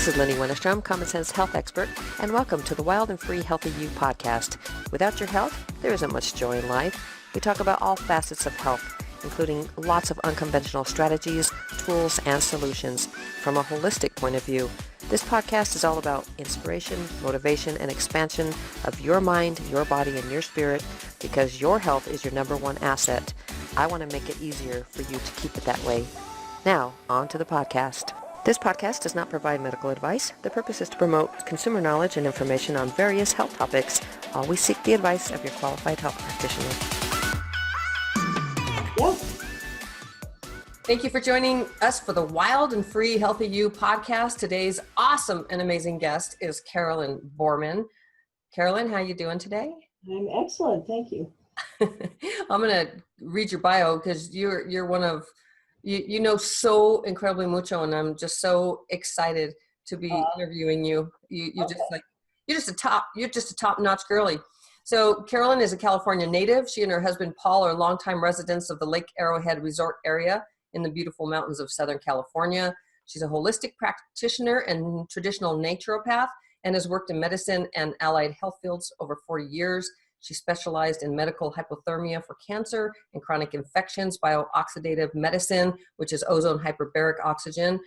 This is Lynnie Winterstrom, Common Sense Health Expert, and welcome to the Wild and Free Healthy You podcast. Without your health, there isn't much joy in life. We talk about all facets of health, including lots of unconventional strategies, tools, and solutions from a holistic point of view. This podcast is all about inspiration, motivation, and expansion of your mind, your body, and your spirit, because your health is your number one asset. I want to make it easier for you to keep it that way. Now, on to the podcast. This podcast does not provide medical advice. The purpose is to promote consumer knowledge and information on various health topics. Always seek the advice of your qualified health practitioner. Yes. Thank you for joining us for the Wild and Free Healthy You podcast. Today's awesome and amazing guest is Carolyn Bormann. Carolyn, how you doing today? I'm excellent, thank you. I'm going to read your bio because you're one of you know so incredibly mucho, and I'm just so excited to be interviewing you. You're just a top-notch girly. So Carolyn is a California native. She and her husband Paul are longtime residents of the Lake Arrowhead resort area in the beautiful mountains of Southern California. She's a holistic practitioner and traditional naturopath and has worked in medicine and allied health fields over 40 years. She specialized in medical hypothermia for cancer and chronic infections, BioOxidative Medicine, which is ozone, hyperbaric oxygen,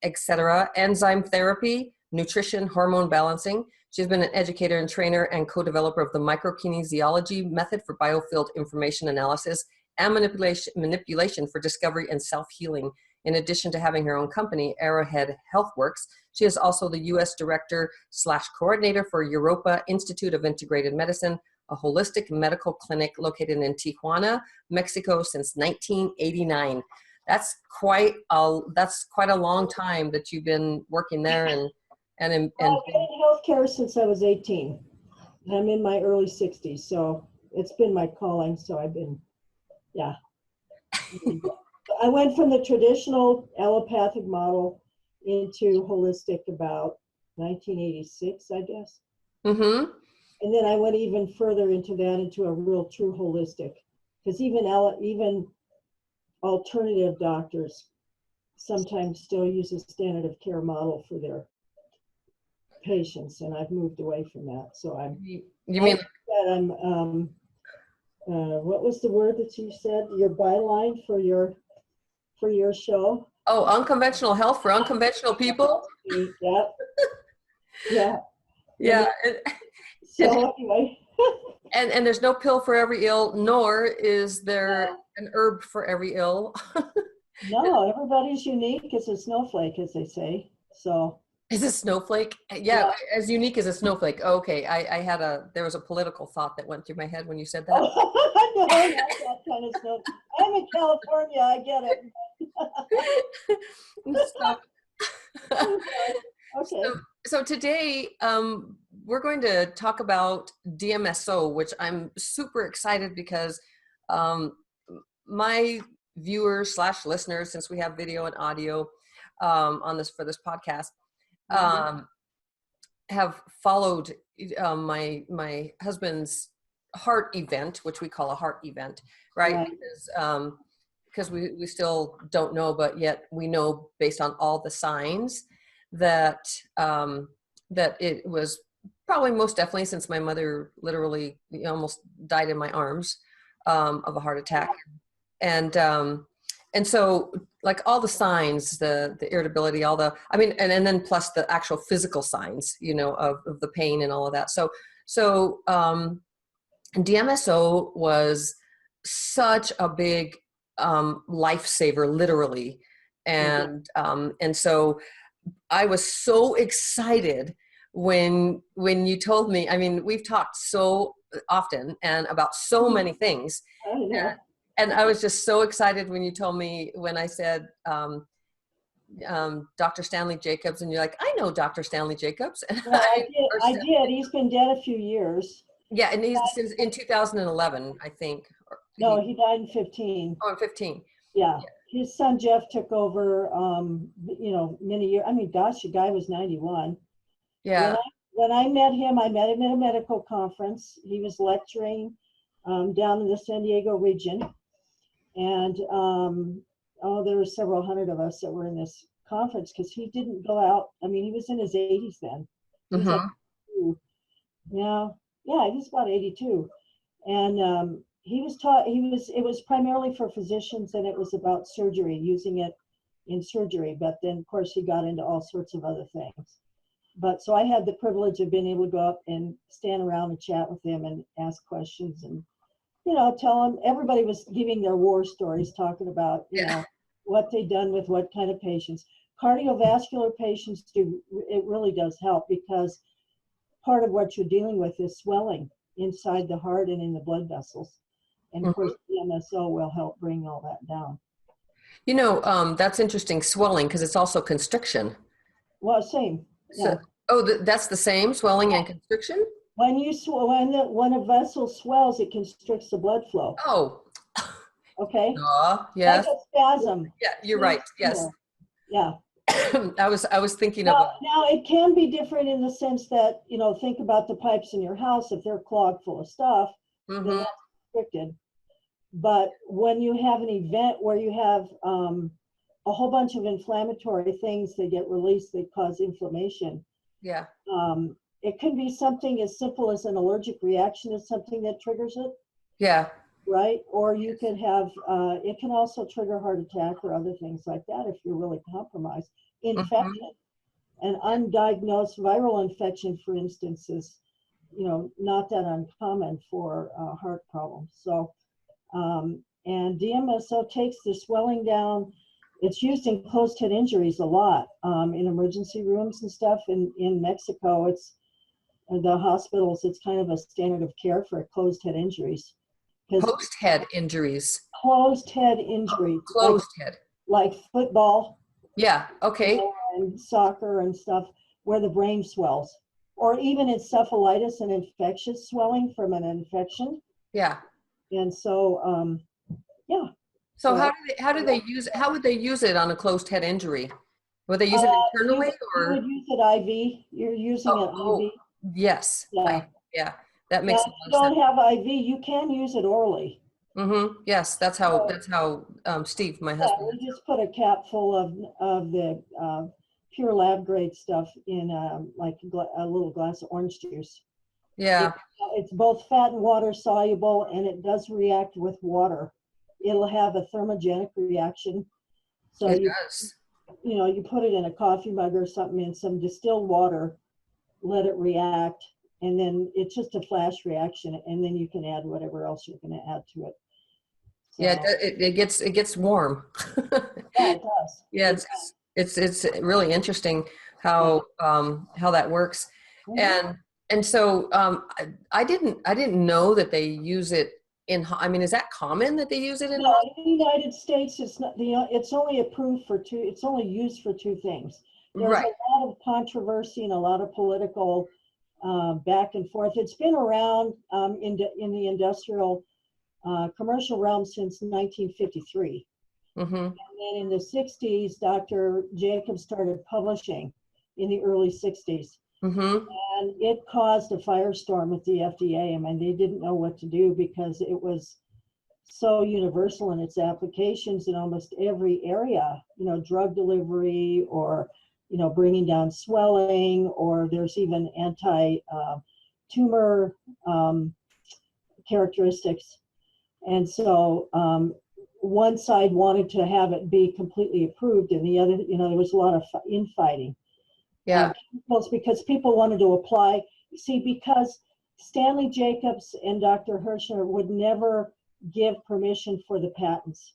etc., Enzyme Therapy, nutrition, hormone balancing. She's been an educator and trainer and co-developer of the Micro-Kinesiology method for biofield information analysis and manipulation for discovery and self-healing. In addition to having her own company, Arrowhead Healthworks, she is also the U.S. Director/Coordinator for Europa Institute of Integrated Medicine, a holistic medical clinic located in Tijuana, Mexico since 1989. That's quite a long time that you've been working there and I've been in healthcare since I was 18. I'm in my early 60s, so it's been my calling. So I've been, yeah. I went from the traditional allopathic model into holistic about 1986, I guess. Mm-hmm. And then I went even further into that, into a real true holistic, because even alternative doctors sometimes still use a standard of care model for their patients, and I've moved away from that. So what was the word that you said? Your byline for your show? Oh, unconventional health for unconventional people. Yep. Yeah. Yeah. So anyway. and there's no pill for every ill, nor is there an herb for every ill. No, everybody's unique as a snowflake, as they say. So is a snowflake? Yeah, as unique as a snowflake. Okay, there was a political thought that went through my head when you said that. Oh, no, not that kind of snow. I'm in California, I get it. Okay. So today, we're going to talk about Dmso, which I'm super excited because my viewers / listeners, since we have video and audio for this podcast, have followed my husband's heart event, which we call a heart event, right? Because we still don't know, but yet we know based on all the signs that that it was probably most definitely, since my mother literally almost died in my arms of a heart attack, and so like all the signs, the irritability, and then plus the actual physical signs, of the pain and all of that. So Dmso was such a big lifesaver, literally, and so I was so excited when you told me. I mean, we've talked so often and about so many things, and I was just so excited when you told me, when I said Dr. Stanley Jacobs, and you're like, I know Dr. Stanley Jacobs. And I did. He's been dead a few years. Yeah, and he's since in 2011, I think. No, he died in 15. Oh, in 15. Yeah. His son Jeff took over, many years. I mean, gosh, the guy was 91. Yeah. When I met him at a medical conference. He was lecturing down in the San Diego region. And there were several hundred of us that were in this conference because he didn't go out. I mean, he was in his 80s then. He was like, yeah, he was about 82. And he was taught, it was primarily for physicians, and it was about surgery, using it in surgery. But then, of course, he got into all sorts of other things. But so I had the privilege of being able to go up and stand around and chat with him and ask questions and, you know, tell him. Everybody was giving their war stories, talking about, you know, what they'd done with what kind of patients. Cardiovascular patients it really does help, because part of what you're dealing with is swelling inside the heart and in the blood vessels. And of course, Dmso will help bring all that down. You know, that's interesting, swelling, because it's also constriction. Well, same. So, that's the same, swelling and constriction? When when a vessel swells, it constricts the blood flow. Oh. Okay. Yes. Like a spasm. Yeah, you're right. Yes. Yeah. I was thinking of. Now it can be different in the sense that, you know, think about the pipes in your house. If they're clogged full of stuff, then that's restricted. But when you have an event where you have a whole bunch of inflammatory things that get released that cause inflammation, it can be something as simple as an allergic reaction to something that triggers it. Yeah. Right? Or you could have, it can also trigger heart attack or other things like that if you're really compromised. Infection, an undiagnosed viral infection, for instance, is, you know, not that uncommon for heart problems. So, and Dmso takes the swelling down. It's used in closed head injuries a lot, in emergency rooms and stuff. In Mexico, it's the hospitals, it's kind of a standard of care for closed head injuries. Closed head injuries. Closed head injuries. Closed head. Like football. Yeah, okay. And soccer and stuff, where the brain swells. Or even encephalitis and infectious swelling from an infection. Yeah. And so, yeah. So how would they use it on a closed head injury? Would they use it internally, or? You would use it IV. You're using it IV. Yes. Yeah. That makes sense. If you don't have IV, you can use it orally. Yes, that's how Steve, my husband. Yeah, we just put a cap full of the pure lab grade stuff in like a little glass of orange juice. Yeah. It's both fat and water soluble, and it does react with water. It'll have a thermogenic reaction. So it does. You know, you put it in a coffee mug or something in some distilled water, let it react, and then it's just a flash reaction, and then you can add whatever else you're going to add to it. So, yeah, it gets warm. Yeah, it does. Yeah, it's really interesting how that works. And so I didn't know that they use it in. I mean, is that common that they use it in? No, in the United States, it's not. It's only approved for two. It's only used for two things. There's a lot of controversy and a lot of political back and forth. It's been around in the industrial commercial realm since 1953. And then in the 60s, Dr. Jacobs started publishing in the early 60s. And it caused a firestorm with the FDA. I mean, they didn't know what to do because it was so universal in its applications in almost every area, you know, drug delivery, or, you know, bringing down swelling, or there's even anti-tumor characteristics. And so one side wanted to have it be completely approved, and the other, you know, there was a lot of infighting. Yeah. Because people wanted to apply. See, because Stanley Jacobs and Dr. Hirschner would never give permission for the patents.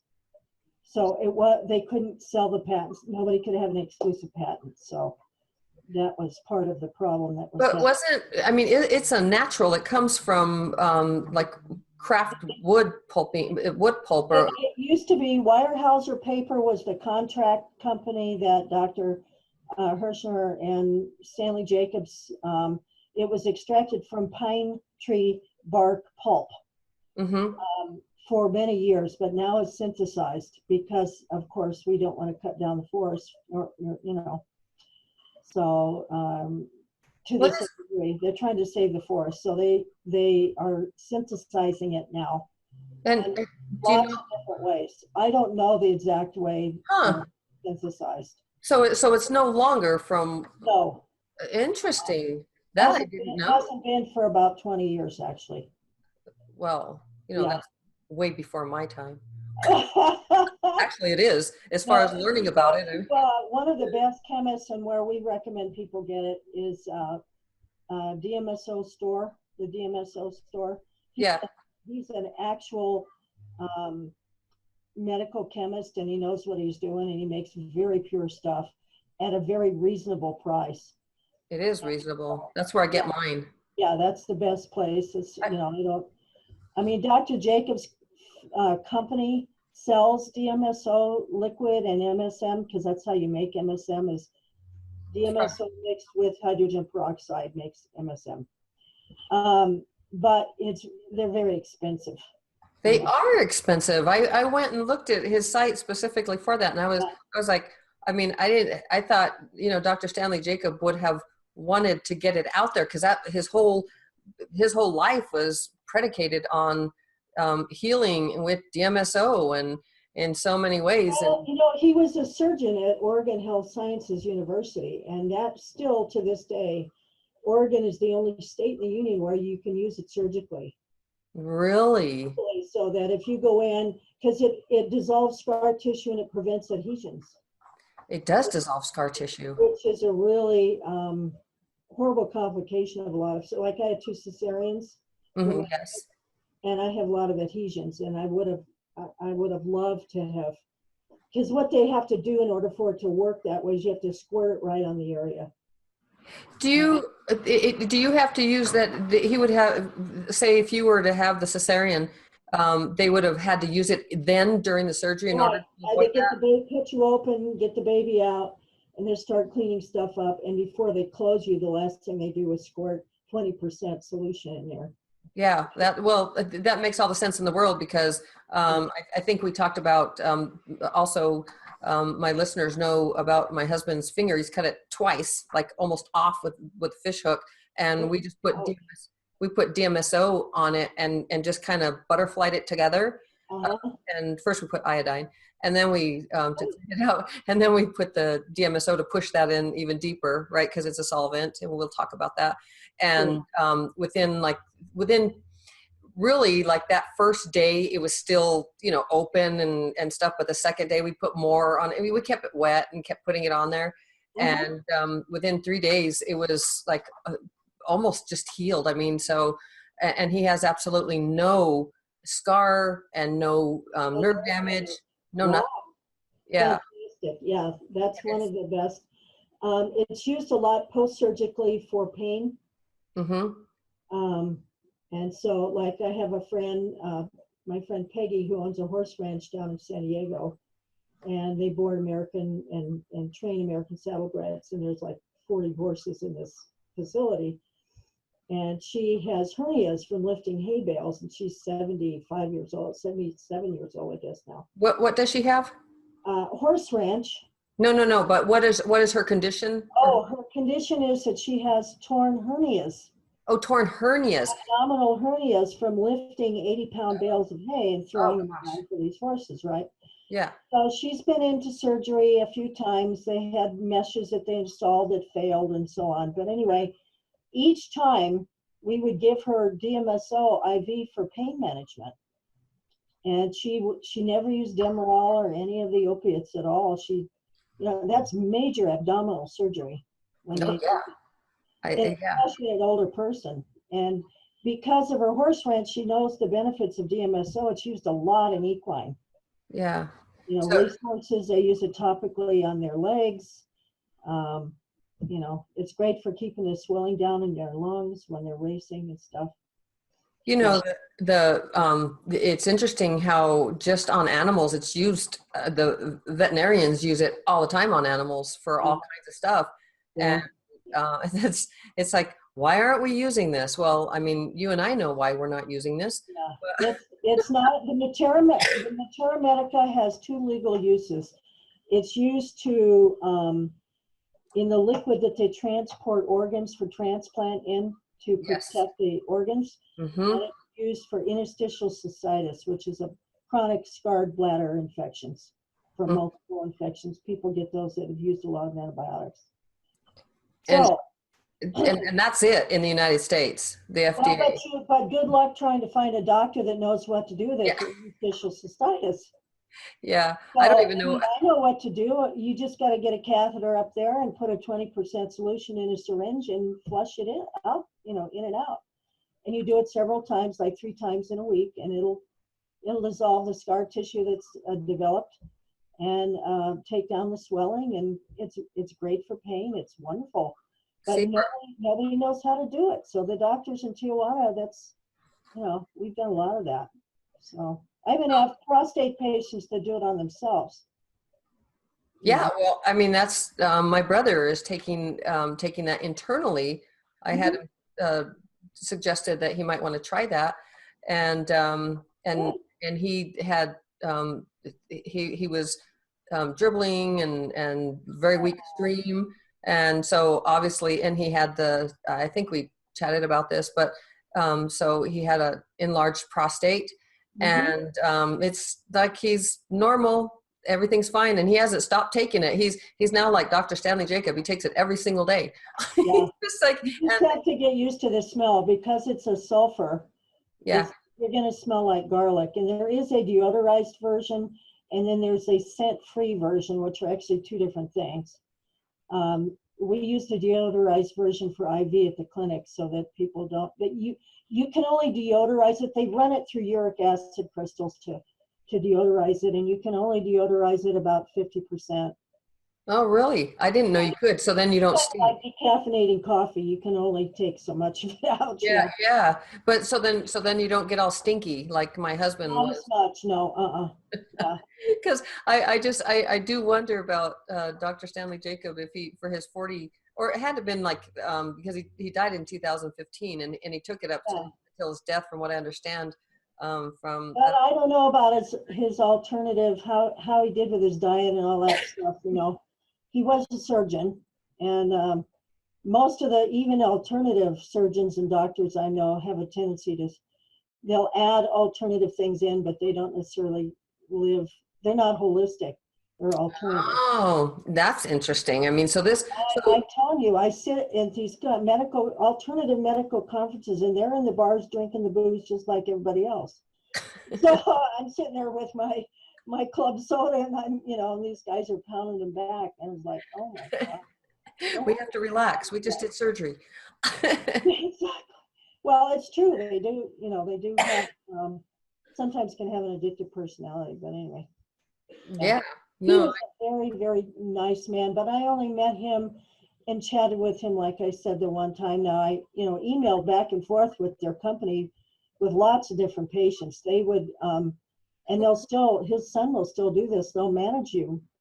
So they couldn't sell the patents. Nobody could have an exclusive patent. So that was part of the problem that was. But wasn't, I mean, it's a natural. It comes from like craft wood pulping, wood pulper. It used to be Weyerhaeuser Paper was the contract company that Dr. Hirschner and Stanley Jacobs, it was extracted from pine tree bark pulp for many years, but now it's synthesized because, of course, we don't want to cut down the forest, or, you know. So to this degree, they're trying to save the forest, so they are synthesizing it now. And lots of different ways. I don't know the exact way synthesized. So it's no longer from. No. Interesting. That I didn't know. It hasn't been for about 20 years, actually. Well, Yeah. that's way before my time. Actually, it is, as far as learning about it. One of the best chemists and where we recommend people get it is Dmso store, the Dmso store. He's an actual medical chemist, and he knows what he's doing, and he makes very pure stuff at a very reasonable price. It is reasonable. That's where I get mine. Yeah, that's the best place. It's, Dr. Jacobs' company sells DMSO liquid and MSM, because that's how you make MSM, is DMSO mixed with hydrogen peroxide makes MSM. But they're very expensive. They are expensive. I went and looked at his site specifically for that, and I was like, I thought, Dr. Stanley Jacob would have wanted to get it out there, because that his whole life was predicated on healing with DMSO and in so many ways. Well, he was a surgeon at Oregon Health Sciences University, and that still to this day, Oregon is the only state in the union where you can use it surgically. Really? So that if you go in, because it dissolves scar tissue and it prevents adhesions. It does dissolve scar tissue. Which is a really horrible complication of a lot of, so like I had 2 cesareans. Yes. And I have a lot of adhesions, and I would have loved to have, because what they have to do in order for it to work that way is you have to square it right on the area. Do you have to use that? He would have, say, if you were to have the cesarean, they would have had to use it then during the surgery in order to avoid they cut you open, get the baby out, and then start cleaning stuff up. And before they close you, the last thing they do is squirt 20% solution in there. Yeah, that makes all the sense in the world, because I think we talked about also. My listeners know about my husband's finger. He's cut it twice, like almost off with fish hook, and we just put DMSO on it and just kind of butterflied it together. And first we put iodine, and then we to clean it out, and then we put the DMSO to push that in even deeper, right? Because it's a solvent, and we'll talk about that. And within really like that first day, it was still, open and stuff. But the second day we put more on it. We kept it wet and kept putting it on there. And within 3 days, it was like almost just healed. And he has absolutely no scar and no nerve damage. No, nothing. Yeah. Fantastic. Yeah, that's one of the best. It's used a lot post-surgically for pain. And so, like, I have a friend, my friend Peggy, who owns a horse ranch down in San Diego, and they board American and train American saddlebreds, and there's like 40 horses in this facility. And she has hernias from lifting hay bales, and she's 75 years old, 77 years old, I guess now. What does she have? Horse ranch. No. But what is her condition? Oh, her condition is that she has torn hernias. Oh, torn hernias. Abdominal hernias from lifting 80-pound bales of hay and throwing them around for these horses, right? Yeah. So she's been into surgery a few times. They had meshes that they installed that failed and so on. But anyway, each time we would give her DMSO IV for pain management. And she never used Demerol or any of the opiates at all. That's major abdominal surgery. Especially an older person. And because of her horse ranch, she knows the benefits of DMSO. It's used a lot in equine. Yeah. Race horses, they use it topically on their legs. It's great for keeping the swelling down in their lungs when they're racing and stuff. It's interesting how just on animals it's used. The veterinarians use it all the time on animals for all kinds of stuff. Yeah. And it's like, why aren't we using this? Well, you and I know why we're not using this. Yeah. It's not, the Natera Medica has 2 legal uses. It's used to, in the liquid that they transport organs for transplant in to protect the organs. And it's used for interstitial cystitis, which is a chronic scarred bladder infections. for multiple infections. People get those that have used a lot of antibiotics. And, So, and that's it in the United States, the FDA. But good luck trying to find a doctor that knows what to do with it Yeah. for interstitial cystitis. Yeah, So, I don't even know. I know what to do. You just got to get a catheter up there and put a 20% solution in a syringe and flush it out, in and out. And you do it several times, like 3 times in a week, and it'll dissolve the scar tissue that's developed and take down the swelling. And it's great for pain. It's wonderful. But nobody knows how to do it. So the doctors in Tijuana, we've done a lot of that. So I even have prostate patients that do it on themselves. Yeah, well, I mean, that's my brother is taking that internally. I had suggested that he might want to try that, and he had he was dribbling and very weak stream, and so obviously, and he had I think we chatted about this, but so he had a enlarged prostate. And it's like he's normal, everything's fine, and he hasn't stopped taking it. He's now like Dr. Stanley Jacob. He takes it every single day. Yeah. Just like, you just have to get used to the smell because it's a sulfur. Yeah, you're going to smell like garlic. And there is a deodorized version, and then there's a scent-free version, which are actually 2 different things. We use the deodorized version for IV at the clinic so that people don't. But you can only deodorize it. They run it through uric acid crystals to deodorize it, and you can only deodorize it about 50%. Oh, really? I didn't know you could. So then you don't stink. Like decaffeinating coffee, you can only take so much of it out. Yeah, yeah. But so then you don't get all stinky like my husband Not was. as much, no. Yeah. Because I do wonder about Dr. Stanley Jacob, if he, for his 40, or it had to been like, because he died in 2015 and he took it up till his death, from what I understand. But I don't know about his alternative, how he did with his diet and all that stuff, He was a surgeon, and most of the even alternative surgeons and doctors I know have a tendency they'll add alternative things in, but they don't necessarily they're not holistic. They're alternative. Oh, that's interesting. I mean, so this. I'm telling you, I sit at these alternative medical conferences, and they're in the bars drinking the booze just like everybody else. So I'm sitting there with my club soda, and and these guys are pounding them back, and it's like, oh my God. We have to relax. We just did surgery. Exactly. Well, it's true. They do, they do have, sometimes can have an addictive personality, but anyway. Yeah. He No. was a very, very nice man, but I only met him and chatted with him, like I said, the one time. Now I, emailed back and forth with their company with lots of different patients. They would, and his son will still do this. They'll manage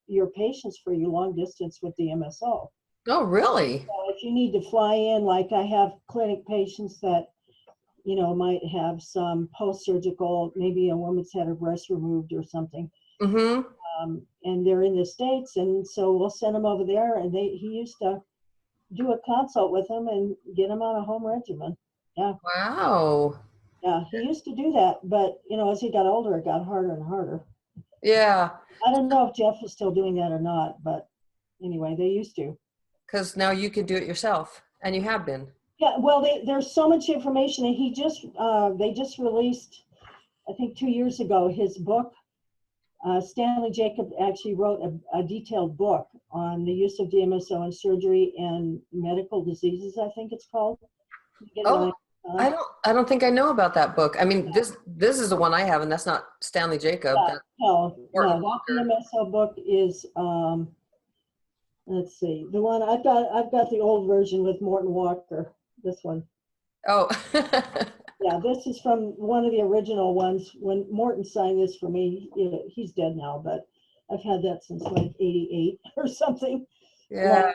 your patients for you long distance with the Dmso. Oh, really? So if you need to fly in, like I have clinic patients that, might have some post-surgical, maybe a woman's had her breast removed or something. Mm-hmm. And they're in the States, and so we'll send them over there, and he used to do a consult with them and get them on a home regimen. Yeah. Wow. Yeah, he used to do that, but as he got older, it got harder and harder. Yeah. I don't know if Jeff is still doing that or not, but anyway, they used to. Because now you can do it yourself, and you have been. Yeah, well, there's so much information, and they just released, I think 2 years ago, his book. Stanley Jacob actually wrote a detailed book on the use of Dmso in surgery and medical diseases, I think it's called. Oh, I don't think I know about that book. I mean, this is the one I have, and that's not Stanley Jacob. No, the Dmso book is, let's see, the one I've got the old version with Morton Walker. This one. Oh. Yeah, this is from one of the original ones. When Morton signed this for me, he's dead now, but I've had that since like 88 or something. Yeah.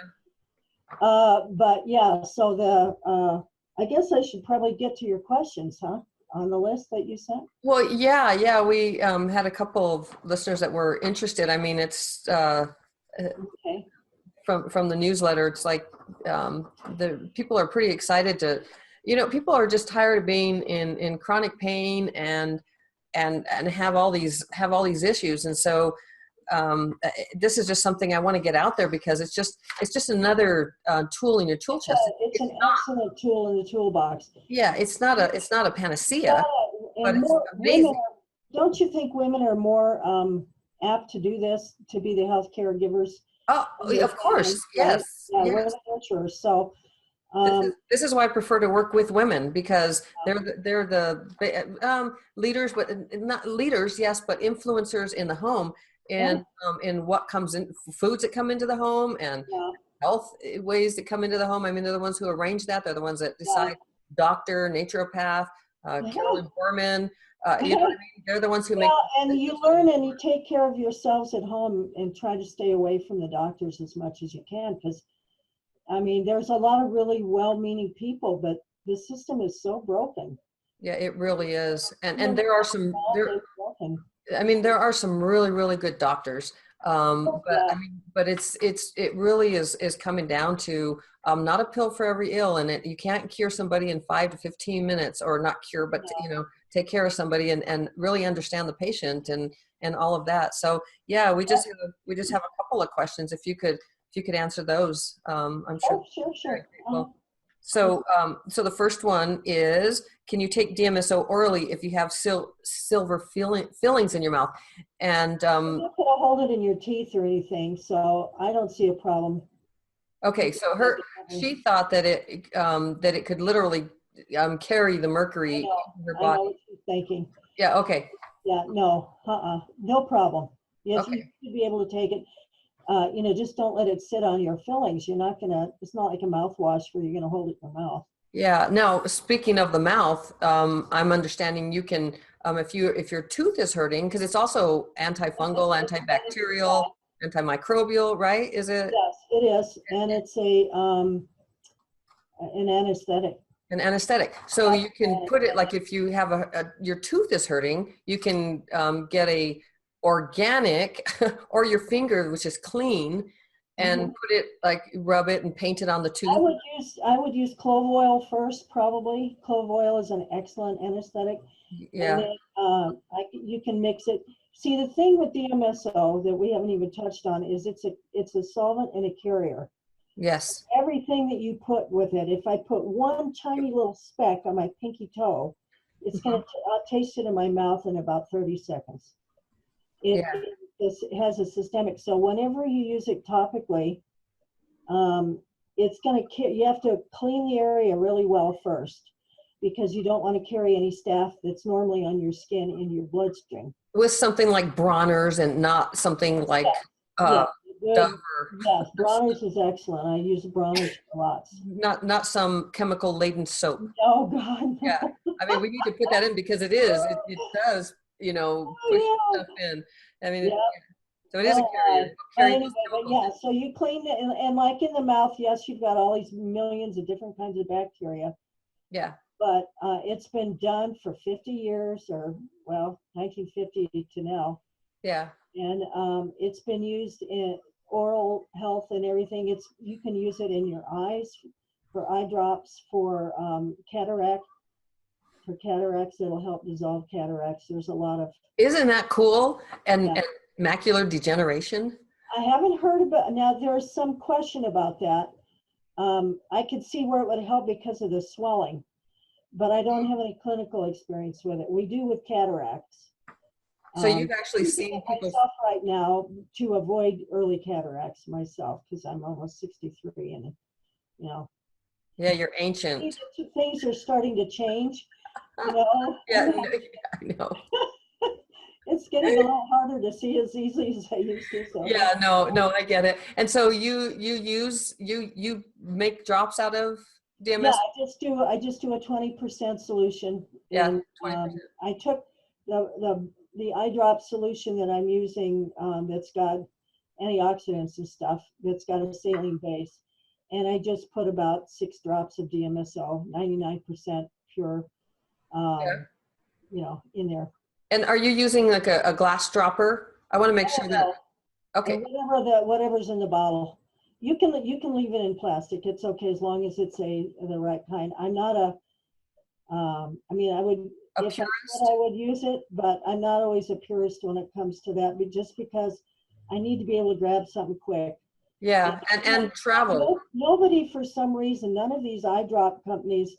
But yeah, so I guess I should probably get to your questions, huh? On the list that you sent? Well, yeah. We had a couple of listeners that were interested. I mean, it's okay. From the newsletter. It's like the people are pretty excited to. People are just tired of being in chronic pain and have all these issues. And so this is just something I want to get out there because it's just another tool in your tool chest. It's an excellent tool in the toolbox. Yeah, it's not a panacea, but it's amazing. Don't you think women are more apt to do this, to be the healthcare givers? Oh, of course, yes. Yeah, Yes. we're the nurturers. So this is why I prefer to work with women, because they're the leaders, but not leaders, yes, but influencers in the home, and in what comes in, foods that come into the home, and health ways that come into the home. I mean, they're the ones who arrange that. They're the ones that decide. Doctor, naturopath, Carolyn Bormann. You know what I mean? They're the ones who make. And you learn and you take care of yourselves at home and try to stay away from the doctors as much as you can, because I mean, there's a lot of really well-meaning people, but the system is so broken. Yeah, it really is. And there are some, there are some really, really good doctors. But it really is coming down to not a pill for every ill, and you can't cure somebody in 5 to 15 minutes, or not cure, but take care of somebody and really understand the patient and all of that. So yeah, we just have a couple of questions. If you could answer those, I'm sure. Oh, sure. So the first one is, can you take DMSO orally if you have silver fillings in your mouth? And you're not going to hold it in your teeth or anything, so I don't see a problem. Okay, so she thought that it could literally carry the mercury in her body. I know what she's thinking. Yeah. Okay. Yeah. No. No problem. Yes, okay. You should be able to take it. Just don't let it sit on your fillings. You're not gonna. It's not like a mouthwash where you're gonna hold it in your mouth. Yeah. Now, speaking of the mouth, I'm understanding you can, if your tooth is hurting, because it's also antifungal, antibacterial, antimicrobial, right? Is it? Yes, it is, and it's an anesthetic. An anesthetic. So you can put it, like, if you have your tooth is hurting, you can get a organic or your finger, which is clean, and put it, like, rub it and paint it on the tooth. I would use clove oil first, probably. Clove oil is an excellent anesthetic. Yeah. And then, you can mix it. See, the thing with DMSO that we haven't even touched on is it's a solvent and a carrier. Yes. Everything that you put with it, if I put one tiny little speck on my pinky toe, it's going to, I'll taste it in my mouth in about 30 seconds. It has a systemic, so whenever you use it topically, it's going to, you have to clean the area really well first, because you don't want to carry any staph that's normally on your skin in your bloodstream. With something like Bronner's, and not something like Dove. Yes, Bronner's is excellent. I use Bronner's a lot. Not some chemical laden soap. Oh God. No. Yeah, I mean, we need to put that in, because it does, push stuff in. I mean, so it is a carrier. Anyway, but so you clean it, and like in the mouth, yes, you've got all these millions of different kinds of bacteria. Yeah. But it's been done for 50 years, or 1950 to now. Yeah. And it's been used in oral health and everything. You can use it in your eyes for eye drops, for cataract. For cataracts, it'll help dissolve cataracts. There's a lot of. Isn't that cool? And macular degeneration. I haven't heard about. Now there's some question about that. I could see where it would help because of the swelling, but I don't have any clinical experience with it. We do with cataracts. So you've actually seen people right now to avoid early cataracts myself, because I'm almost 63, and Yeah, you're ancient. Things are starting to change. Yeah, I know. It's getting a lot harder to see as easily as I used to. So. Yeah, no, I get it. And so you make drops out of DMS? Yeah, I just do a 20% solution. Yeah, and, 20%. I took the eye drop solution that I'm using, that's got antioxidants and stuff, that's got a saline base, and I just put about 6 drops of DMSO, 99% pure, in there. And are you using like a glass dropper? I want to make sure that. Okay. Whatever's in the bottle, you can leave it in plastic. It's okay as long as it's the right kind. I'm not I would. If I would use it, but I'm not always a purist when it comes to that. But just because I need to be able to grab something quick. Yeah, and travel. Nobody, for some reason, none of these eye drop companies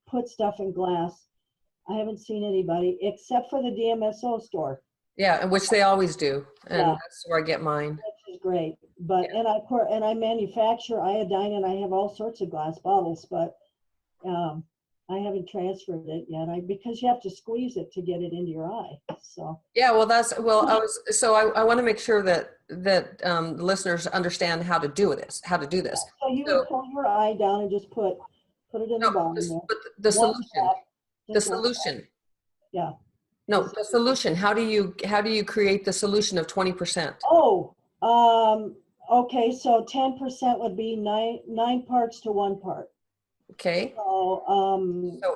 put stuff in glass. I haven't seen anybody except for the Dmso store. Yeah, and which they always do, and Yeah. that's where I get mine. Which is great. But and I manufacture iodine, and I have all sorts of glass bottles, but I haven't transferred it yet. Because you have to squeeze it to get it into your eye. So Yeah, well, I want to make sure that the listeners understand how to do this. So you would pull your eye down and just put it in the bottom there. But the solution, the Just one solution. drop. Yeah. No, the solution. How do you create the solution of 20%? Oh, okay. So 10% would be nine parts to 1 part. Okay. So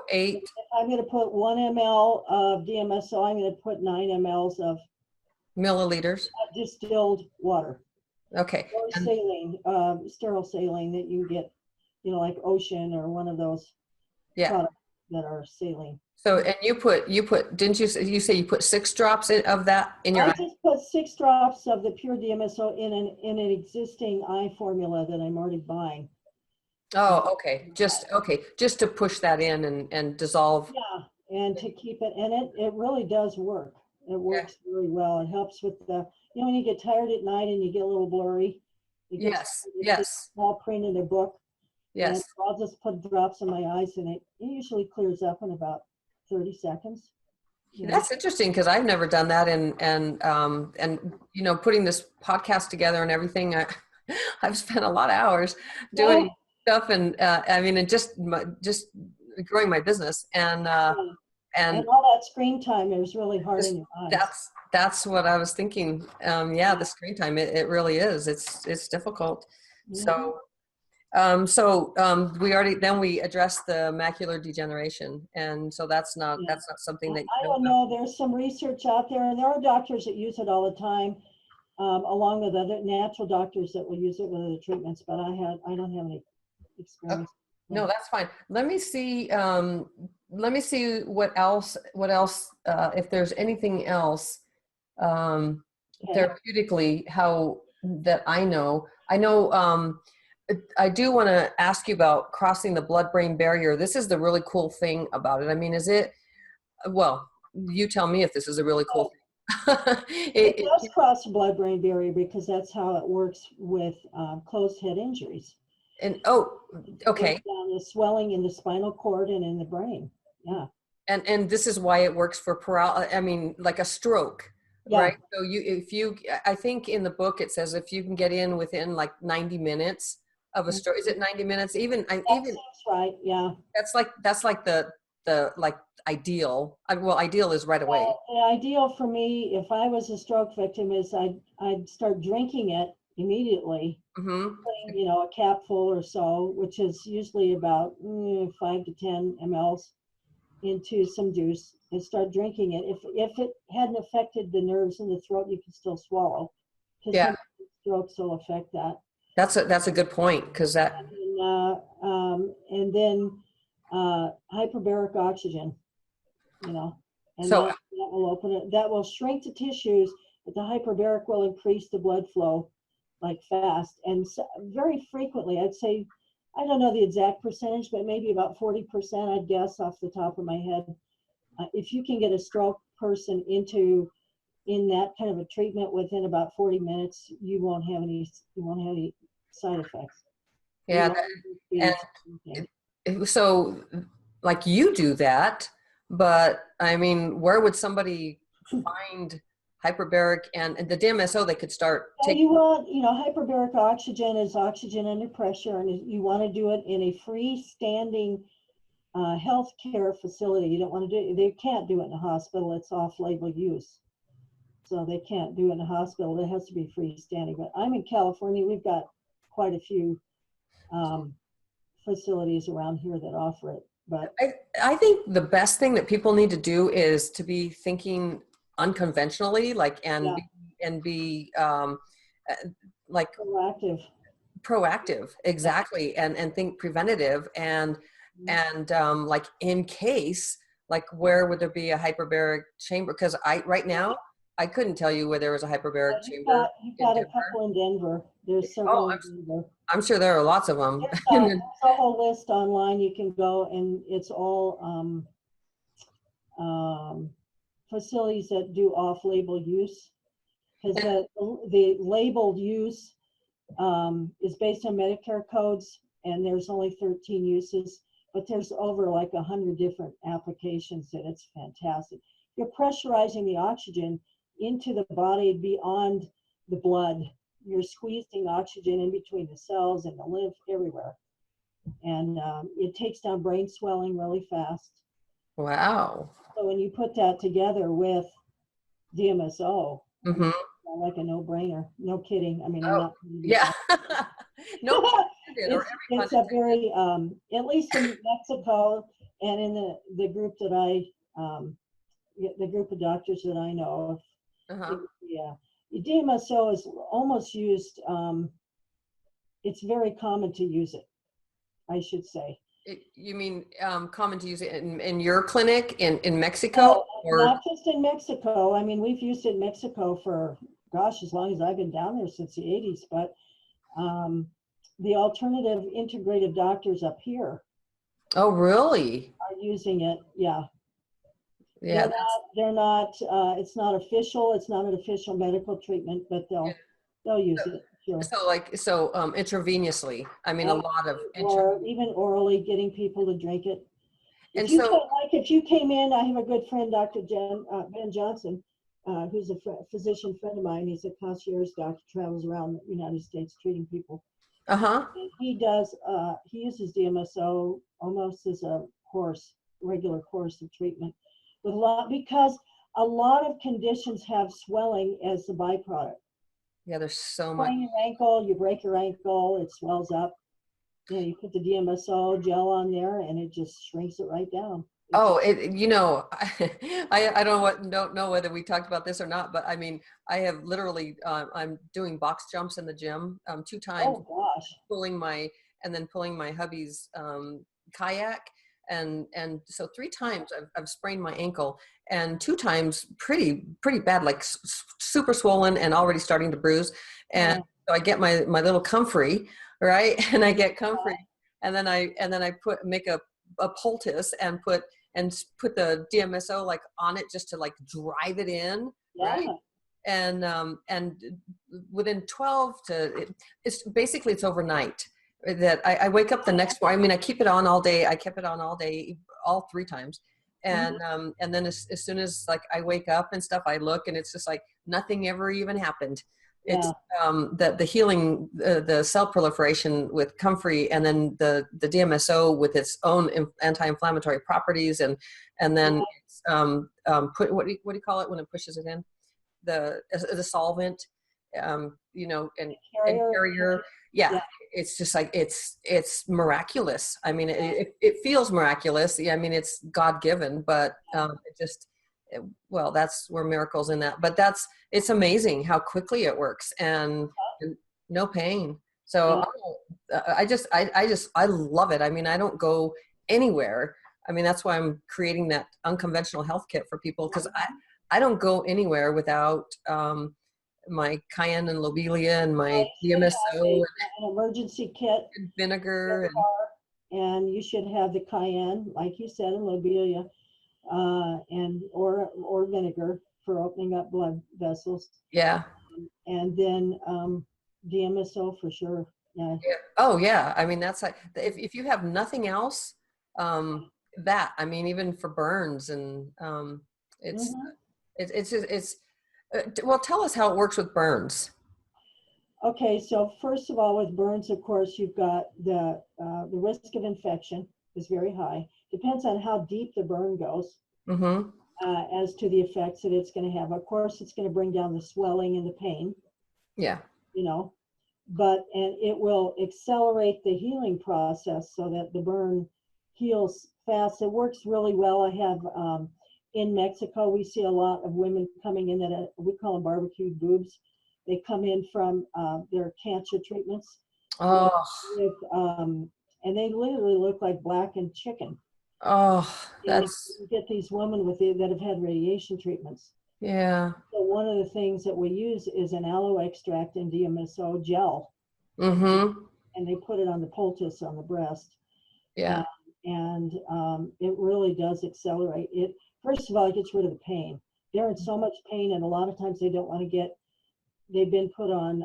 8. If I'm going to put 1 ml of Dmso, I'm going to put 9 mLs of milliliters. Distilled water. Okay. Or saline, sterile saline that you get, like Ocean or one of those products that are saline. So, and you put, didn't you say you put 6 drops of that in your eye? I just put 6 drops of the pure Dmso in an existing eye formula that I'm already buying. Oh, okay. Just to push that in and dissolve. Yeah, and to keep it, and it really does work. It works really well. It helps with when you get tired at night and you get a little blurry. Yes. Small print in a book. Yes. And so I'll just put drops in my eyes, and it usually clears up in about 30 seconds. That's interesting, because I've never done that, and putting this podcast together and everything, I've spent a lot of hours doing stuff, and and just growing my business, and all that screen time is really hard in your eyes. That's what I was thinking. The screen time, it really is. It's difficult. Mm-hmm. We addressed the macular degeneration, and so that's not something that I don't know. There's some research out there, and there are doctors that use it all the time, along with other natural doctors that will use it with other treatments. But I don't have any experience. No, that's fine. Let me see what else. If there's anything else therapeutically, how that I know. I do want to ask you about crossing the blood-brain barrier. This is the really cool thing about it. I mean, you tell me if this is a really cool thing. It does cross the blood-brain barrier because that's how it works with closed head injuries. And okay. Down the swelling in the spinal cord and in the brain. Yeah. And this is why it works for paralysis. I mean, like a stroke. Yeah. Right. So I think in the book it says if you can get in within like 90 minutes of a stroke, is it 90 minutes? That seems right. Yeah. That's like the ideal. Ideal is right away. The ideal for me, if I was a stroke victim, is I'd start drinking it immediately. Mm-hmm. Putting, a capful or so, which is usually about 5 to 10 mLs into some juice, and start drinking it. If it hadn't affected the nerves in the throat, you can still swallow. Because some strokes will affect that. That's a good point, because that. And then hyperbaric oxygen, and so that will open it. That will shrink the tissues, but the hyperbaric will increase the blood flow like fast. And so, very frequently, I'd say, I don't know the exact percentage, but maybe about 40%, I'd guess off the top of my head. If you can get a stroke person in that kind of a treatment within about 40 minutes, you won't have any side effects. Yeah. So like you do that, but I mean, where would somebody find hyperbaric and the Dmso they could start taking? You want, hyperbaric oxygen is oxygen under pressure, and you want to do it in a freestanding healthcare facility. You don't want to do it, they can't do it in a hospital. It's off-label use. So they can't do it in a hospital. It has to be freestanding. But I'm in California. We've got quite a few facilities around here that offer it. But I think the best thing that people need to do is to be thinking unconventionally, and be like proactive, exactly, and think preventative, and like in case, like where would there be a hyperbaric chamber? Because right now I couldn't tell you where there was a hyperbaric chamber You've in got a Denver. couple in Denver. There's Oh, several in Denver. I'm sure there are lots of them. There's a whole list online. You can go, and it's all facilities that do off-label use, because the labeled use is based on Medicare codes, and there's only 13 uses, but there's over like 100 different applications, and it's fantastic. You're pressurizing the oxygen into the body beyond the blood. You're squeezing oxygen in between the cells and the lymph everywhere. And it takes down brain swelling really fast. Wow. So when you put that together with Dmso, Mm-hmm. like a no-brainer. No kidding. I mean, I'm Oh, not. yeah. No, it's a very, at least in Mexico and in the group that the group of doctors that I know of, Uh-huh. yeah, Dmso is almost used. It's very common to use it, I should say. You mean common to use it in your clinic in Mexico? Or not just in Mexico. I mean, we've used it in Mexico for, gosh, as long as I've been down there, since the 80s. But the alternative integrative doctors up here oh, really? are using it. Yeah. Yeah. They're not, it's not official. It's not an official medical treatment, but they'll use it. Sure. So intravenously. I mean, a lot of or even orally, getting people to drink it. And If you came in, I have a good friend, Dr. Ben Johnson, who's a physician friend of mine. He's a concierge doctor, travels around the United States treating people. He uses Dmso almost as a regular course of treatment, because a lot of conditions have swelling as the byproduct. Yeah, there's so much. Your ankle, you break your ankle, it swells up. You put the Dmso gel on there, and it just shrinks it right down. I don't know whether we talked about this or not, but I mean, I have literally, I'm doing box jumps in the gym 2 times. Oh gosh. Pulling my hubby's kayak. And so 3 times I've sprained my ankle, and 2 times pretty bad, like super swollen and already starting to bruise. And so I get my little comfrey, right? And I get comfrey, and then I make a poultice and put the Dmso like on it just to like drive it in, right? And within 12 to it's overnight that I wake up the next morning. I mean, I keep it on all day. I kept it on all day, all 3 times. And then as soon as like I wake up and stuff, I look and it's just like nothing ever even happened. It's the healing, the cell proliferation with comfrey, and then the Dmso with its own anti-inflammatory properties, and then it's, what do you call it when it pushes it in? The solvent, and carrier. Yeah. It's just like it's miraculous. I mean, it feels miraculous. Yeah, I mean, it's God-given, but that's where miracles in that. But it's amazing how quickly it works, and no pain. So I love it. I mean, I don't go anywhere. I mean, that's why I'm creating that unconventional health kit for people, because I don't go anywhere without my cayenne and lobelia and my Dmso and an emergency kit, and vinegar, and you should have the cayenne, like you said, and lobelia, and or vinegar for opening up blood vessels. Yeah. And then Dmso for sure. Yeah. Oh yeah. I mean, that's like if you have nothing else, that, I mean, even for burns, and it's well, tell us how it works with burns. Okay, so first of all, with burns, of course, you've got the risk of infection is very high. Depends on how deep the burn goes as to the effects that it's going to have. Of course, it's going to bring down the swelling and the pain. Yeah. And it will accelerate the healing process so that the burn heals fast. It works really well. I have in Mexico, we see a lot of women coming in that we call them barbecued boobs. They come in from their cancer treatments. And they literally look like blackened chicken. Oh, that's. You get these women that have had radiation treatments. Yeah. So one of the things that we use is an aloe extract in Dmso gel, Mm-hmm. and they put it on the poultice on the breast. Yeah. And it really does accelerate it. First of all, it gets rid of the pain. They're in so much pain, and a lot of times they don't want to get, they've been put on,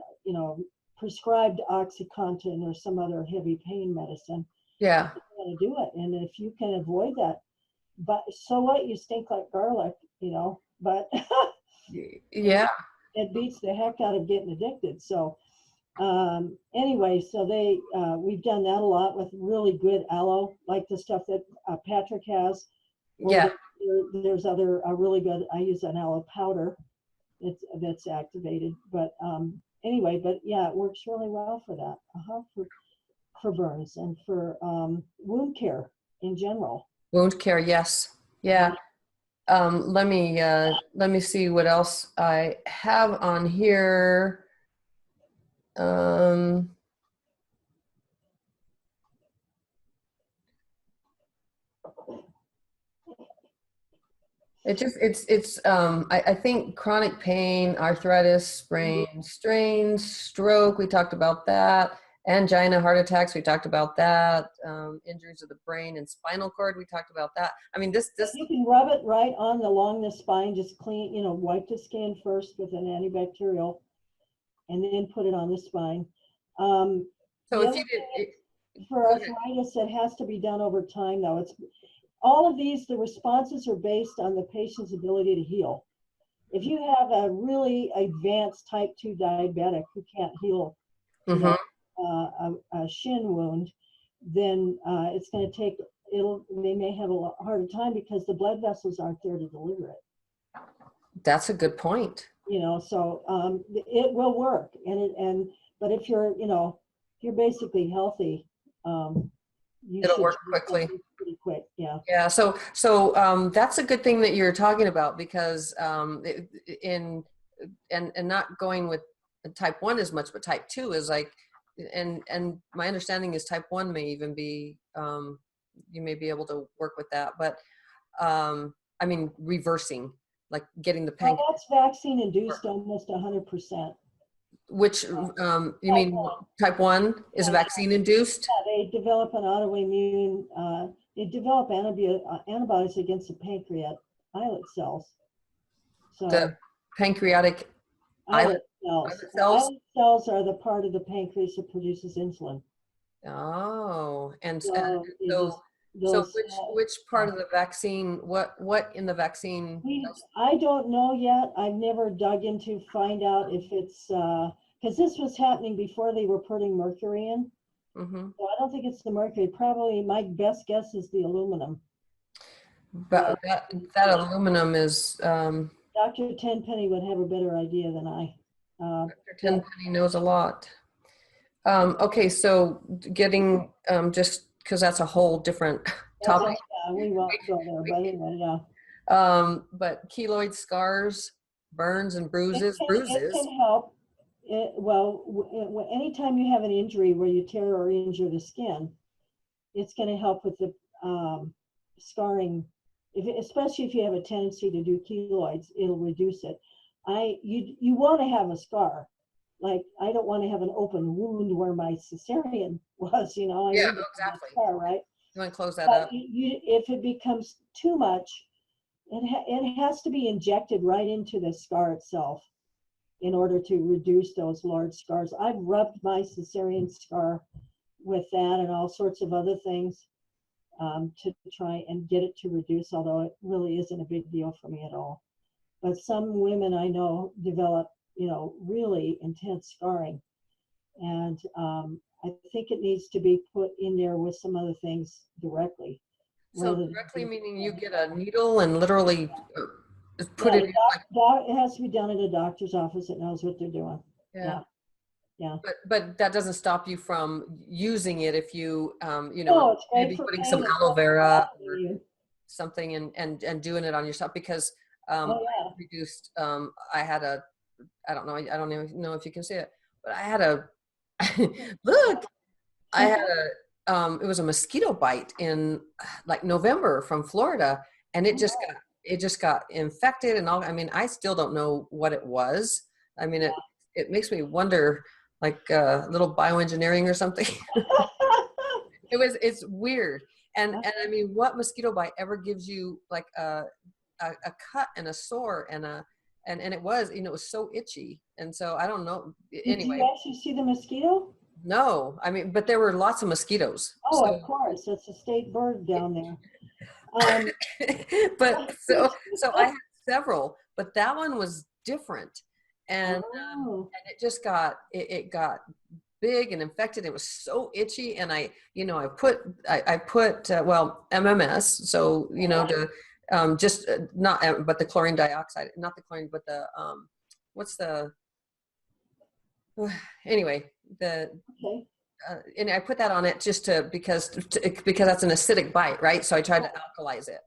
prescribed OxyContin or some other heavy pain medicine. Yeah. They don't want to do it. And if you can avoid that, but so what? You stink like garlic, but Yeah. it beats the heck out of getting addicted. So anyway, so we've done that a lot with really good aloe, like the stuff that Patrick has. Or Yeah. there's other really good. I use an aloe powder. That's activated, but anyway, but yeah, it works really well for that. For burns and for wound care in general. Wound care. Yes. Yeah. Let me see what else I have on here. Um, I think chronic pain, arthritis, sprains, strains, stroke, we talked about that. Angina, heart attacks, we talked about that. Injuries of the brain and spinal cord, we talked about that. I mean, this. You can rub it right on along the spine, just clean, wipe the skin first with an antibacterial, and then put it on the spine. So if you did, for arthritis, it has to be done over time, though. It's all of these, the responses are based on the patient's ability to heal. If you have a really advanced type 2 diabetic who can't heal a shin wound, then it's going to take, they may have a harder time because the blood vessels aren't there to deliver it. That's a good point. So it will work. But if you're, if you're basically healthy, it'll work quickly. Pretty quick, yeah. Yeah. So that's a good thing that you're talking about, because and not going with type 1 as much, but type 2 is like, and my understanding is type 1 may even be, you may be able to work with that, but I mean, reversing, like getting the pain. Well, that's vaccine induced almost 100%. Which, you mean type 1 is vaccine induced? Yeah, they develop an autoimmune, they develop antibodies against the pancreatic islet cells. So the pancreatic islet cells. Islet cells? Islet cells are the part of the pancreas that produces insulin. Oh, and So, which part of the vaccine, what in the vaccine? I don't know yet. I've never dug into find out if it's, because this was happening before they were putting mercury in. Mm-hmm. So I don't think it's the mercury. Probably my best guess is the aluminum. But that aluminum is, Dr. Tenpenny would have a better idea than I. Dr. Tenpenny knows a lot. Okay, so getting, just because that's a whole different topic. We won't go there, but anyway, yeah. But keloid scars, burns and bruises. It can help. Anytime you have an injury where you tear or injure the skin, it's going to help with the scarring. Especially if you have a tendency to do keloids, it'll reduce it. You want to have a scar. Like, I don't want to have an open wound where my cesarean was, Yeah, exactly. Scar, right? You want to close that up? If it becomes too much, it has to be injected right into the scar itself in order to reduce those large scars. I've rubbed my cesarean scar with that and all sorts of other things to try and get it to reduce, although it really isn't a big deal for me at all. But some women I know develop, really intense scarring. And I think it needs to be put in there with some other things directly. So directly meaning you get a needle and literally put it in, it has to be done at a doctor's office that knows what they're doing. Yeah. But that doesn't stop you from using it if you, maybe putting some aloe vera or something and doing it on yourself, because I reduced, I had a, I don't even know if you can see it, but I had a, look, I had a, it was a mosquito bite in like November from Florida, and it just got it just got infected and all. I mean, I still don't know what it was. I mean, it makes me wonder, like little bioengineering or something. It's weird. And I mean, what mosquito bite ever gives you like a cut and a sore and it was, it was so itchy. And so I don't know. Anyway. Did you actually see the mosquito? No, I mean, but there were lots of mosquitoes. Oh, so. Of course. It's a state bird down there. But so I had several, but that one was different. And it just got, it got big and infected. It was so itchy. And I put MMS. So, just not, but the chlorine dioxide, not the chlorine, but the, anyway, and I put that on it just because that's an acidic bite, right? So I tried to alkalize it,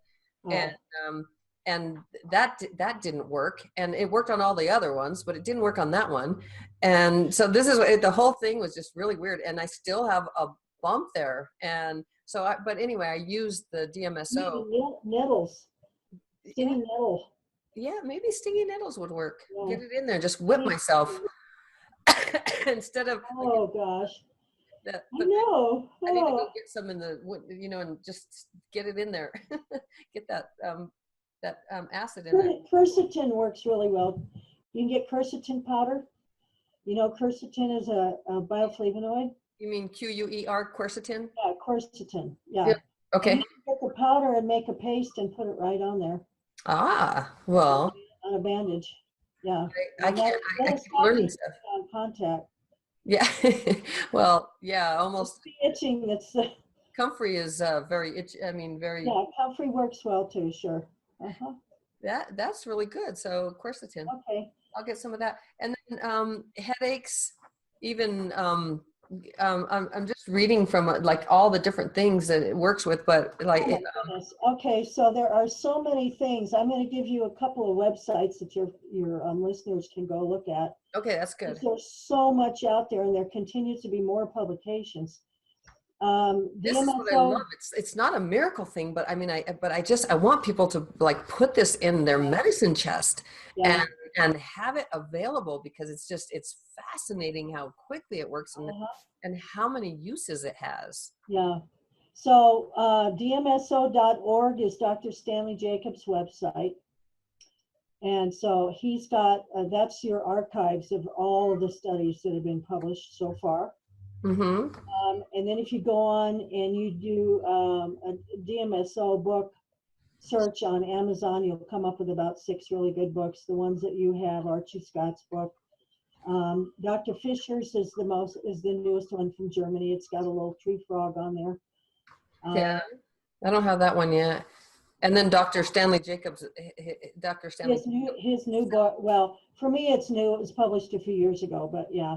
and that didn't work, and it worked on all the other ones, but it didn't work on that one. And so this is the whole thing was just really weird, and I still have a bump there. And so, but anyway, I used the Dmso. Nettles, stinging nettle. Yeah, maybe stinging nettles would work. Yeah. Get it in there, just whip myself. Instead of gosh, I know. I need to go get some in the and just get it in there. Get that acid in there. Quercetin works really well. You can get quercetin powder. Quercetin is a bioflavonoid. You mean QUER, quercetin? Yeah, quercetin. Yeah. Okay. And you can get the powder and make a paste and put it right on there. Ah, well. On a bandage. Yeah. I keep learning stuff. On contact. Yeah. Well, yeah, almost. It's the itching that's. Comfrey is very itchy. I mean, very. Yeah, comfrey works well too. Sure. That's really good. So quercetin. Okay. I'll get some of that. And then headaches, even. I'm just reading from like all the different things that it works with, but like. Okay, so there are so many things. I'm going to give you a couple of websites that your listeners can go look at. Okay, that's good. There's so much out there, and there continues to be more publications. This is what I love. It's not a miracle thing, but I mean, I want people to like put this in their medicine chest and have it available, because it's fascinating how quickly it works and how many uses it has. Yeah. So dmso.org is Dr. Stanley Jacobs' website. And so he's got, that's your archives of all of the studies that have been published so far. Mm-hmm. And then if you go on and you do a DMSO book search on Amazon, you'll come up with about 6 really good books. The ones that you have, Archie Scott's book. Dr. Fisher's is the newest one from Germany. It's got a little tree frog on there. Yeah, I don't have that one yet. And then Dr. Stanley Jacobs, his new book. Well, for me, it's new. It was published a few years ago, but yeah.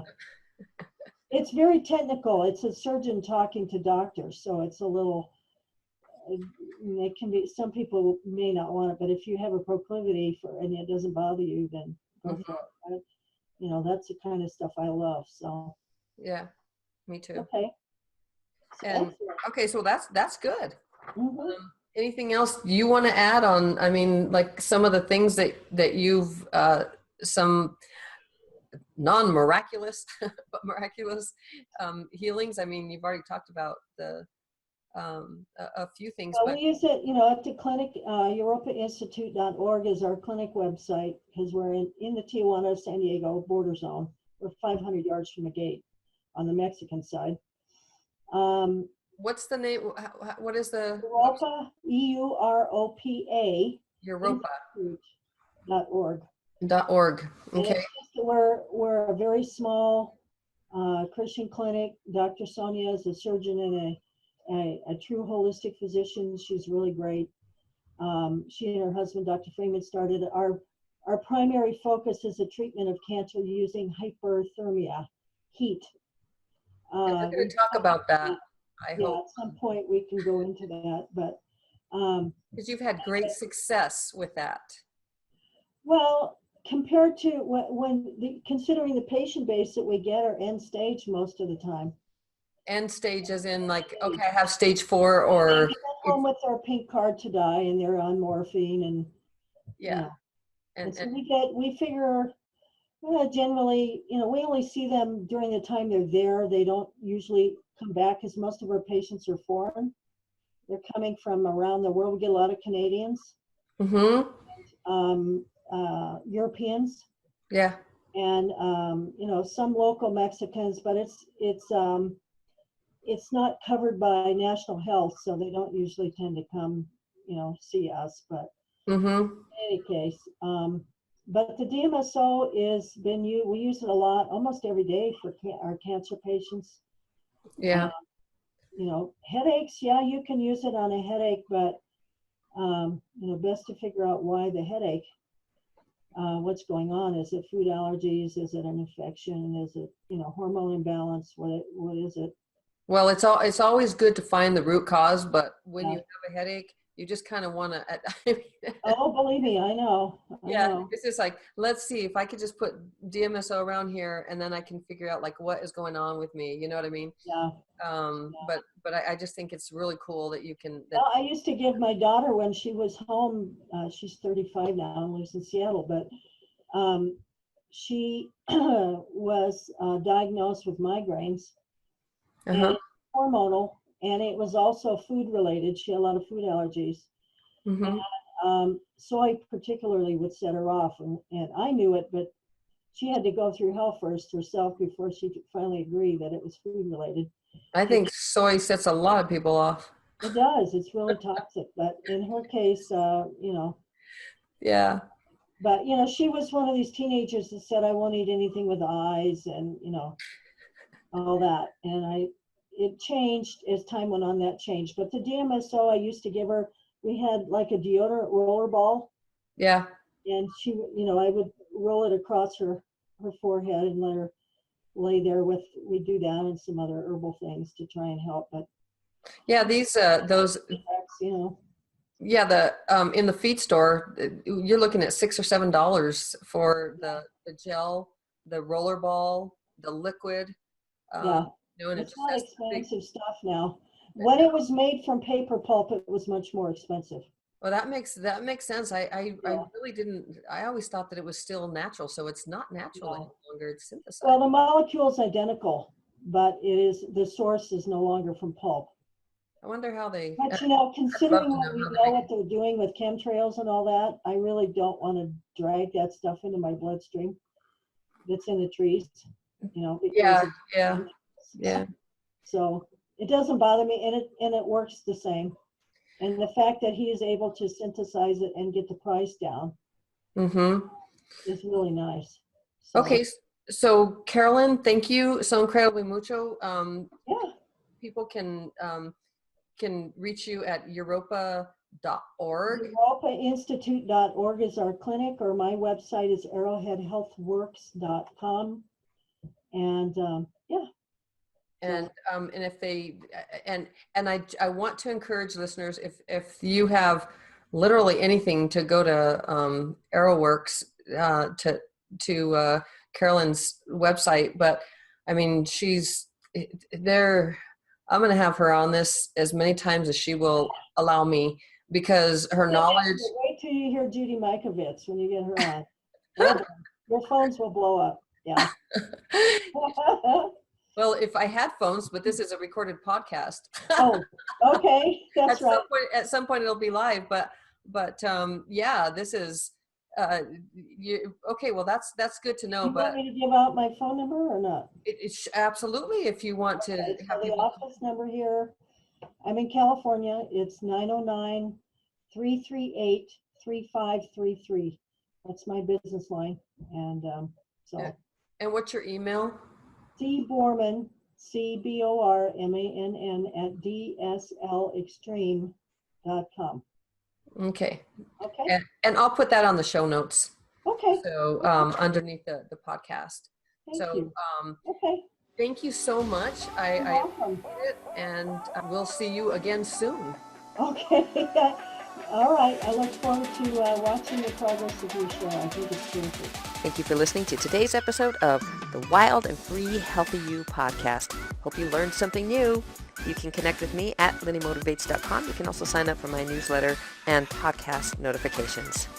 It's very technical. It's a surgeon talking to doctors, so it's a little, it can be, some people may not want it, but if you have a proclivity for, and it doesn't bother you, then go for it. That's the kind of stuff I love, so. Yeah, me too. Okay. And okay, so that's good. Mm-hmm. Anything else you want to add on? I mean, like some of the things that you've, some non-miraculous, but miraculous healings. I mean, you've already talked about a few things. Well, we use it, at the clinic. EuropaInstitute.org is our clinic website, because we're in the Tijuana, San Diego border zone. We're 500 yards from the gate on the Mexican side. What's the name? What is the? Europa, EUROPA. Europa.org. Okay. We're a very small Christian clinic. Dr. Sonia is a surgeon and a true holistic physician. She's really great. She and her husband, Dr. Freeman, started our primary focus is the treatment of cancer using hyperthermia, heat. We're going to talk about that. I hope at some point we can go into that, but because you've had great success with that. Well, compared to considering the patient base that we get are end stage most of the time. End stage as in like, okay, I have stage 4 or. They come home with their pink card to die and they're on morphine Yeah. And so we figure generally, we only see them during the time they're there. They don't usually come back because most of our patients are foreign. They're coming from around the world. We get a lot of Canadians, Europeans, Yeah. and some local Mexicans, but it's not covered by national health, so they don't usually tend to come, see us. But in any case, but the DMSO we use it a lot, almost every day for our cancer patients. Yeah. Headaches, you can use it on a headache, but best to figure out why the headache. What's going on? Is it food allergies? Is it an infection? Is it hormone imbalance? What is it? Well, it's always good to find the root cause, but when you have a headache, you just kind of want to. Oh, believe me, I know. I know. It's just like, let's see if I could just put DMSO around here, and then I can figure out like what is going on with me. You know what I mean? Yeah. But I just think it's really cool that you can. Well, I used to give my daughter when she was home. She's 35 now and lives in Seattle, but she was diagnosed with migraines. And hormonal, and it was also food related. She had a lot of food allergies. And, soy particularly would set her off, and I knew it, but she had to go through hell first herself before she could finally agree that it was food related. I think soy sets a lot of people off. It does. It's really toxic, but in her case, Yeah. But she was one of these teenagers that said, "I won't eat anything with eyes," and all that. And it changed as time went on. That changed. But the DMSO I used to give her, we had like a deodorant roller ball. Yeah. And she, I would roll it across her forehead and let her lay there we do that and some other herbal things to try and help. But yeah, those, yeah, in the feed store, you're looking at $6 or $7 for the gel, the roller ball, the liquid. It's not expensive stuff now. When it was made from paper pulp, it was much more expensive. Well, that makes sense. I really didn't. I always thought that it was still natural, so it's not natural any longer. It's synthesized. Well, the molecule is identical, but the source is no longer from pulp. I wonder how they. But considering what they're doing with chemtrails and all that, I really don't want to drag that stuff into my bloodstream. That's in the trees, Yeah. So it doesn't bother me, and it works the same. And the fact that he is able to synthesize it and get the price down is really nice. So. Okay, so Carolyn, thank you so incredibly mucho. People can reach you at Europa.org. EuropaInstitute.org is our clinic, or my website is arrowheadhealthworks.com. And And if they I want to encourage listeners, if you have literally anything, to go to Arrowworks to Carolyn's website. But I mean, she's there. I'm going to have her on this as many times as she will allow me, because her knowledge. Wait till you hear Judy Mikovits when you get her on. Your phones will blow up. Yeah. Well, if I had phones, but this is a recorded podcast. Oh, okay. That's right. At some point it'll be live, but this is, okay. Well, that's good to know. You want me to give out my phone number or not? It's absolutely, if you want to have the office number here. I'm in California. It's 909-338-3533. That's my business line. And And what's your email? C. Bormann, CBORMANN @DSLextreme.com. Okay. Okay. And I'll put that on the show notes. Okay. So underneath the podcast. Thank you. Okay. Thank you so much. I appreciate it, and we'll see you again soon. Okay. All right. I look forward to watching the progress of your show. I think it's terrific. Thank you for listening to today's episode of the Wild and Free Healthy You podcast. Hope you learned something new. You can connect with me at LynnieMotivates.com. You can also sign up for my newsletter and podcast notifications.